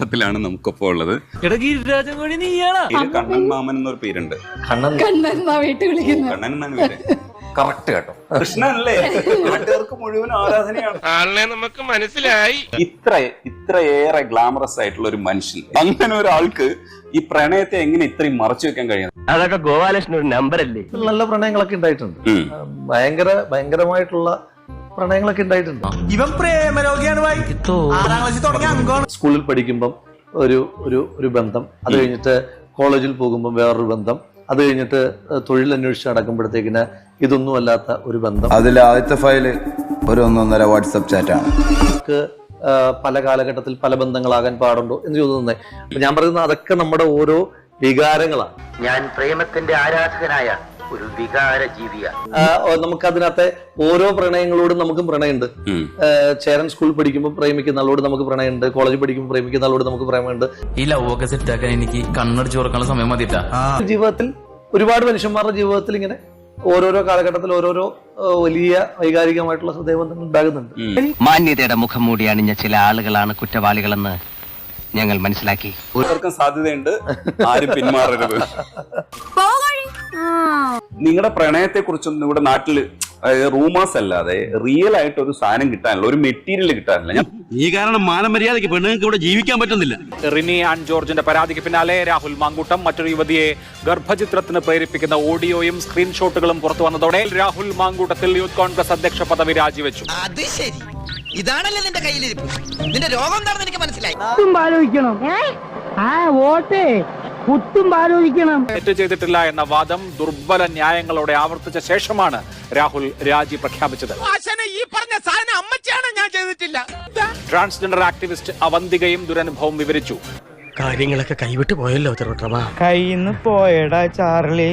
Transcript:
ത്തിലാണ് നമുക്കൊപ്പം ഉള്ളത്. കണ്ണൻ മാമൻ എന്നൊരു പേരുണ്ട്. കണ്ണൻ എന്നാണ് പേര്. കറക്റ്റ് കേട്ടോ. കൃഷ്ണനല്ലേ? നാട്ടുകാർക്ക് മുഴുവൻ ആരാധനയാണ്. ആളിനെ നമുക്ക് മനസ്സിലായി. ഇത്രയേറെ ഗ്ലാമറസ് ആയിട്ടുള്ള ഒരു മനുഷ്യൻ, അങ്ങനെ ഒരാൾക്ക് ഈ പ്രണയത്തെ എങ്ങനെ ഇത്രയും മറച്ചു വെക്കാൻ കഴിയുന്നത്? അതൊക്കെ ഗോപാലകൃഷ്ണൻ ഒരു നമ്പർ അല്ലേ? നല്ല പ്രണയങ്ങളൊക്കെ ഉണ്ടായിട്ടുണ്ട്. ഭയങ്കരമായിട്ടുള്ള പ്രണയങ്ങളൊക്കെ ഉണ്ടായിട്ടുണ്ട്. ഇവൻ പ്രേമരോഗിയാണ്. സ്കൂളിൽ പഠിക്കുമ്പം ഒരു ബന്ധം, അത് കഴിഞ്ഞിട്ട് കോളേജിൽ പോകുമ്പോൾ വേറൊരു ബന്ധം, അത് കഴിഞ്ഞിട്ട് തൊഴിൽ അന്വേഷിച്ച് നടക്കുമ്പോഴത്തേക്കിന് ഇതൊന്നും അല്ലാത്ത ഒരു ബന്ധം. അതിൽ ആദ്യത്തെ ഫയല് ഒരു 1.5 വാട്സപ്പ് ചാറ്റാണ്. നമുക്ക് പല കാലഘട്ടത്തിൽ പല ബന്ധങ്ങളാകാൻ പാടുണ്ടോ എന്ന് ചോദിക്കുന്നത്. അപ്പൊ ഞാൻ പറയുന്നത് അതൊക്കെ നമ്മുടെ ഓരോ വികാരങ്ങളാണ്. ഞാൻ പ്രേമത്തിന്റെ ആരാധകനായ ഒരു വികാര ജീവിയാണ്. നമുക്കതിനകത്തെ ഓരോ പ്രണയങ്ങളോടും നമുക്കും പ്രണയമുണ്ട്. ചേരൻ സ്കൂളിൽ പഠിക്കുമ്പോൾ പ്രേമിക്കുന്ന ആളോട് നമുക്ക് പ്രണയമുണ്ട്, കോളേജിൽ പഠിക്കുമ്പോൾ പ്രേമിക്കുന്ന ആളോട് നമുക്ക് പ്രേമമുണ്ട്. ഈ ലവൊക്കെ സെറ്റാക്കാൻ എനിക്ക് കണ്ണടിച്ച് കൊടുക്കാനുള്ള സമയം മതിട്ടാ. ജീവിതത്തിൽ ഒരുപാട് മനുഷ്യന്മാരുടെ ജീവിതത്തിൽ ഇങ്ങനെ ഓരോരോ കാലഘട്ടത്തിൽ ഓരോരോ വലിയ വൈകാരികമായിട്ടുള്ള ഹൃദയബന്ധങ്ങൾ ഉണ്ടാകുന്നുണ്ട്. മാന്യതയുടെ മുഖം മൂടി അണിഞ്ഞ ചില ആളുകളാണ് കുറ്റവാളികളെന്ന് ഞങ്ങൾ മനസ്സിലാക്കി. ഓരോർക്കും സാധ്യതയുണ്ട്, ആരും പിന്മാറരുത്. നിങ്ങളുടെ പ്രണയത്തെ കുറിച്ചൊന്നും ഇവിടെ നാട്ടില് റൂമേഴ്സ് അല്ലാതെ റിയൽ ആയിട്ട് ഒരു സാധനം കിട്ടാനില്ല, ഒരു മെറ്റീരിയൽ കിട്ടാനില്ല. ഈ കാരണം മാനമര്യാദയ്ക്ക് പെണ്ണുങ്ങൾക്ക് ഇവിടെ ജീവിക്കാൻ പറ്റുന്നില്ല. റിനി ആൻഡ് ജോർജിന്റെ പരാതിക്ക് പിന്നാലെ രാഹുൽ മാങ്കൂട്ടം മറ്റൊരു യുവതിയെ ഗർഭചിത്രത്തിന് പ്രേരിപ്പിക്കുന്ന ഓഡിയോയും സ്ക്രീൻഷോട്ടുകളും പുറത്തു വന്നതോടെ രാഹുൽ മാങ്കൂട്ടത്തിൽ യൂത്ത് കോൺഗ്രസ് അധ്യക്ഷ പദവി രാജിവെച്ചു. അത് ശരി, ഇതാണല്ലേ നിന്റെ കയ്യിലിരിപ്പ്. നിന്റെ രോഗം എന്താണെന്ന് എനിക്ക് മനസ്സിലായി. തെറ്റ് ചെയ്തിട്ടില്ല എന്ന വാദം ദുർബല ന്യായങ്ങളോടെ ആവർത്തിച്ച ശേഷമാണ് രാഹുൽ രാജി പ്രഖ്യാപിച്ചത്. ട്രാൻസ്ജെൻഡർ ആക്ടിവിസ്റ്റ് അവന്തികയും ദുരനുഭവം വിവരിച്ചു. കാര്യങ്ങളൊക്കെ കൈവിട്ട് പോയല്ലോ. കയ്യിന്ന് പോയടാ ചാർലി.